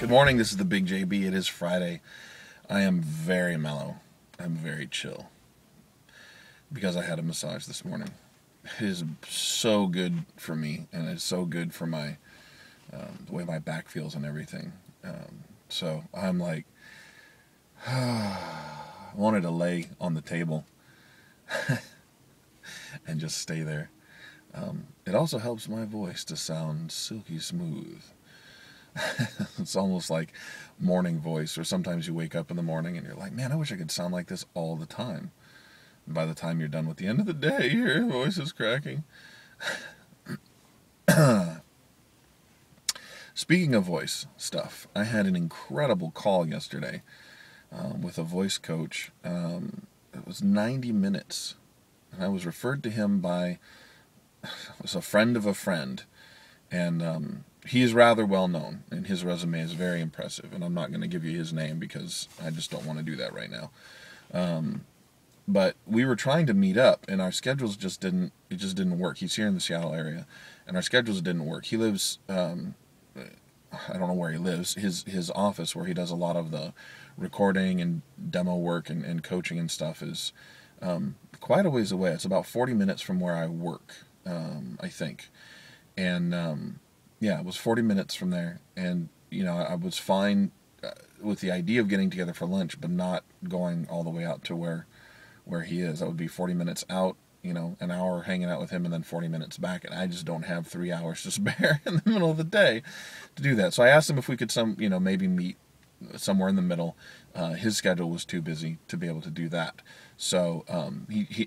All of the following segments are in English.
Good morning, this is the Big JB. It is Friday. I am very mellow. I'm very chill. Because I had a massage this morning. It is so good for me, and it's so good for my the way my back feels and everything. So I'm like, I wanted to lay on the table and just stay there. It also helps my voice to sound silky smooth. It's almost like morning voice, or sometimes you wake up in the morning and you're like, man, I wish I could sound like this all the time. And by the time you're done with the end of the day, your voice is cracking. Speaking of voice stuff, I had an incredible call yesterday with a voice coach. It was 90 minutes, and I was referred to him by was a friend of a friend, and he is rather well known, and his resume is very impressive. And I'm not going to give you his name because I just don't want to do that right now. But we were trying to meet up, and our schedules just didn't work. He's here in the Seattle area, and our schedules didn't work. He lives, I don't know where he lives. His office, where he does a lot of the recording and demo work and coaching and stuff, is quite a ways away. It's about 40 minutes from where I work, I think. And yeah, it was 40 minutes from there. And, you know, I was fine with the idea of getting together for lunch, but not going all the way out to where he is. That would be 40 minutes out, you know, an hour hanging out with him, and then 40 minutes back. And I just don't have 3 hours to spare in the middle of the day to do that. So I asked him if we could maybe meet somewhere in the middle. His schedule was too busy to be able to do that. So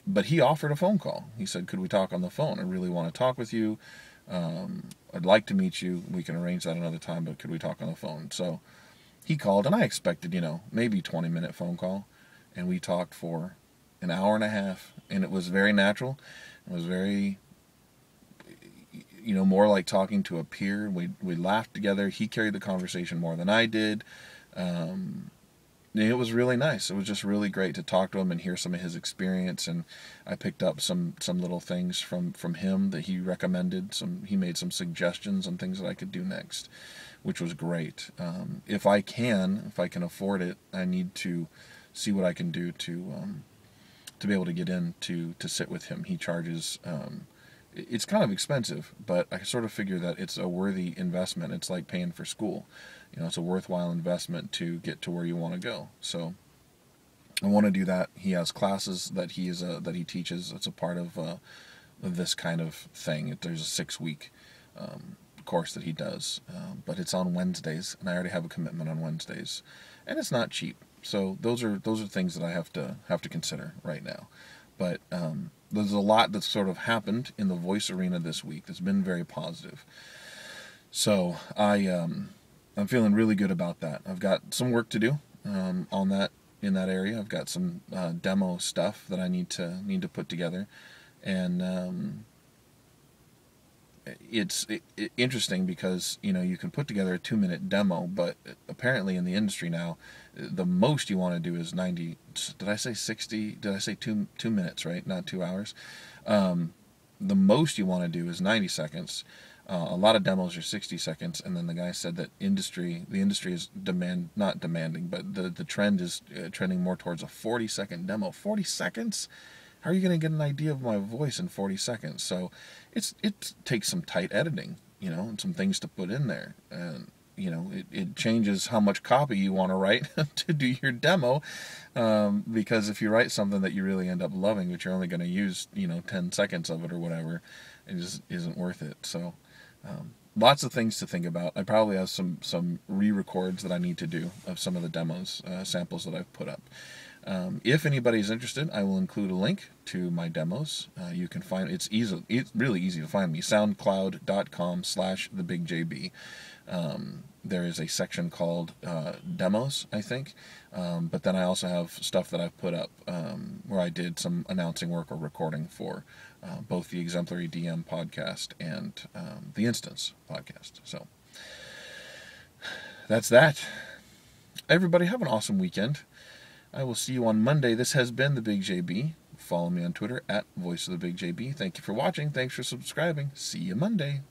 but he offered a phone call. He said, could we talk on the phone? I really want to talk with you. I'd like to meet you. We can arrange that another time, but could we talk on the phone? So he called, and I expected, maybe 20-minute phone call. And we talked for an hour and a half, and it was very natural. It was very, more like talking to a peer. We laughed together. He carried the conversation more than I did. It was really nice. It was just really great to talk to him and hear some of his experience. And I picked up some little things from him that he recommended. He made some suggestions on things that I could do next, which was great. If I can afford it, I need to see what I can do to be able to get in to sit with him. He charges, it's kind of expensive, but I sort of figure that it's a worthy investment. It's like paying for school. It's a worthwhile investment to get to where you want to go. So I want to do that. He has classes that he teaches. It's a part of this kind of thing. There's a 6-week course that he does, but it's on Wednesdays, and I already have a commitment on Wednesdays, and it's not cheap. So those are things that I have to consider right now. But there's a lot that's sort of happened in the voice arena this week that's been very positive. So I'm feeling really good about that. I've got some work to do in that area. I've got some demo stuff that I need to put together, and it's interesting because you can put together a 2-minute demo, but apparently in the industry now, the most you want to do is 90. Did I say 60? Did I say 2 minutes? Right, not 2 hours. The most you want to do is 90 seconds. A lot of demos are 60 seconds, and then the guy said that the industry is not demanding, but the trend is trending more towards a 40-second demo. 40 seconds? How are you going to get an idea of my voice in 40 seconds? So it takes some tight editing, and some things to put in there. And, it changes how much copy you want to write to do your demo, because if you write something that you really end up loving, but you're only going to use, 10 seconds of it or whatever, it just isn't worth it. So lots of things to think about. I probably have some re-records that I need to do of some of the demos, samples that I've put up. If anybody's interested, I will include a link to my demos. You can find it's really easy to find me. SoundCloud.com/TheBigJB. There is a section called demos, I think. But then I also have stuff that I've put up where I did some announcing work or recording for both the Exemplary DM podcast and the Instance podcast. So that's that. Everybody have an awesome weekend. I will see you on Monday. This has been the Big JB. Follow me on Twitter @VoiceOfTheBigJB. Thank you for watching. Thanks for subscribing. See you Monday.